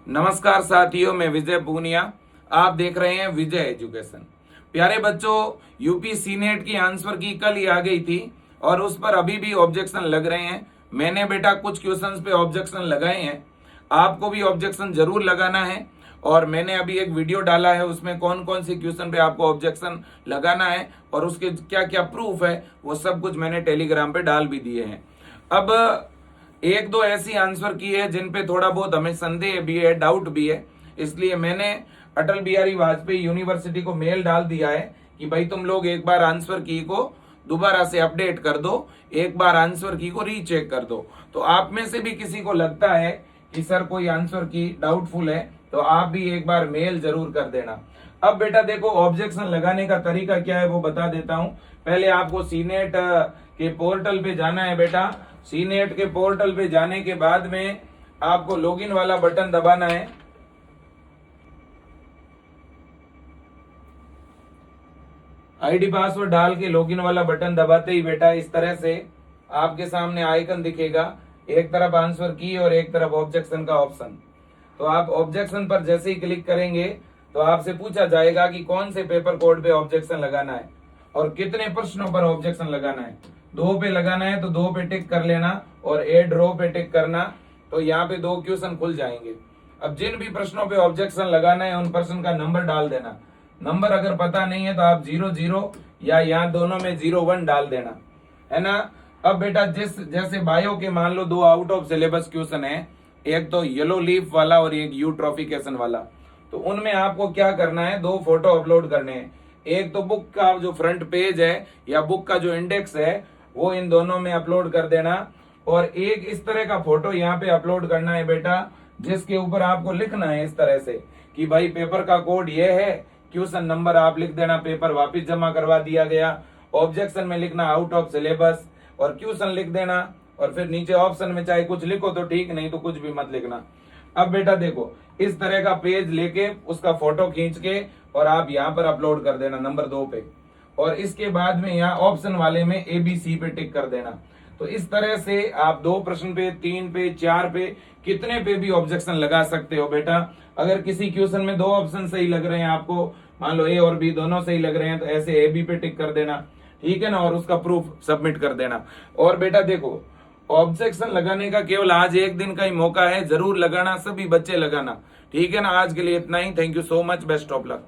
नमस्कार साथियों, मैं विजय पूनिया। आप देख रहे हैं विजय एजुकेशन। प्यारे बच्चों, यूपी सीनेट की आंसर की कल ही आ गई थी और उस पर अभी भी ऑब्जेक्शन लग रहे हैं। मैंने बेटा कुछ क्वेश्चंस पे ऑब्जेक्शन लगाए हैं, आपको भी ऑब्जेक्शन जरूर लगाना है। और मैंने अभी एक वीडियो डाला है, उसमें कौन कौन सी क्वेश्चन पे आपको ऑब्जेक्शन लगाना है और उसके क्या क्या प्रूफ है, वो सब कुछ मैंने टेलीग्राम पे डाल भी दिए हैं। अब एक दो ऐसी आंसर की है जिन पे थोड़ा बहुत हमें संदेह भी है, डाउट भी है, इसलिए मैंने अटल बिहारी वाजपेयी यूनिवर्सिटी को मेल डाल दिया है कि भाई तुम लोग एक बार आंसर की को दोबारा से अपडेट कर दो, एक बार आंसर की को रीचेक कर दो। तो आप में से भी किसी को लगता है कि सर कोई आंसर की डाउटफुल है तो आप भी एक बार मेल जरूर कर देना। अब बेटा देखो, ऑब्जेक्शन लगाने का तरीका क्या है वो बता देता हूं। पहले आपको सीनेट के पोर्टल पे जाना है बेटा। सीनेट के पोर्टल पे जाने के बाद में आपको लॉगिन वाला बटन दबाना है। आईडी पासवर्ड डाल के लॉगिन वाला बटन दबाते ही बेटा इस तरह से आपके सामने आइकन दिखेगा, एक तरफ आंसर की और एक तरफ ऑब्जेक्शन का ऑप्शन। तो आप ऑब्जेक्शन पर जैसे ही क्लिक करेंगे तो आपसे पूछा जाएगा कि कौन से पेपर कोड पे ऑब्जेक्शन लगाना है और कितने प्रश्नों पर ऑब्जेक्शन लगाना है। 2 पे लगाना है तो 2 पे टिक कर लेना और एड रो पे टिक करना, तो यहाँ पे 2 क्वेश्चन खुल जाएंगे। अब जिन भी प्रश्नों पे ऑब्जेक्शन लगाना है उन प्रश्न का नंबर डाल देना। नंबर अगर पता नहीं है तो आप 00 या यहाँ दोनों में 01 डाल देना, है ना। अब बेटा जैसे बायो के मान लो 2 आउट ऑफ सिलेबस क्वेश्चन है, एक तो येलो लीफ वाला और एक यूट्रोफिकेशन वाला। तो उनमें आपको क्या करना है, 2 फोटो अपलोड करने हैं। एक तो बुक का जो फ्रंट पेज है या बुक का जो इंडेक्स है वो इन दोनों में अपलोड कर देना, और एक इस तरह का फोटो यहाँ पे अपलोड करना है बेटा, जिसके ऊपर आपको लिखना है इस तरह से कि भाई पेपर का कोड ये है, क्वेश्चन नंबर आप लिख देना, पेपर वापस जमा करवा दिया गया। ऑब्जेक्शन में लिखना आउट ऑफ सिलेबस और क्वेश्चन लिख देना, और फिर नीचे ऑप्शन में चाहे कुछ लिखो तो ठीक, नहीं तो कुछ भी मत लिखना। अब बेटा देखो, इस तरह का पेज लेके उसका फोटो खींच के और आप यहाँ पर अपलोड कर देना नंबर 2 पे, और इसके बाद में यहाँ ऑप्शन वाले में ABC पे टिक कर देना। तो इस तरह से आप 2 प्रश्न पे, 3 पे, 4 पे, कितने पे भी ऑब्जेक्शन लगा सकते हो बेटा। अगर किसी क्वेश्चन में 2 ऑप्शन सही लग रहे हैं आपको, मान लो A और B दोनों सही लग रहे हैं, तो ऐसे AB पे टिक कर देना, ठीक है ना, और उसका प्रूफ सबमिट कर देना। और बेटा देखो, ऑब्जेक्शन लगाने का केवल आज एक दिन का ही मौका है, जरूर लगाना, सभी बच्चे लगाना, ठीक है ना। आज के लिए इतना ही। Thank you so much, best of luck.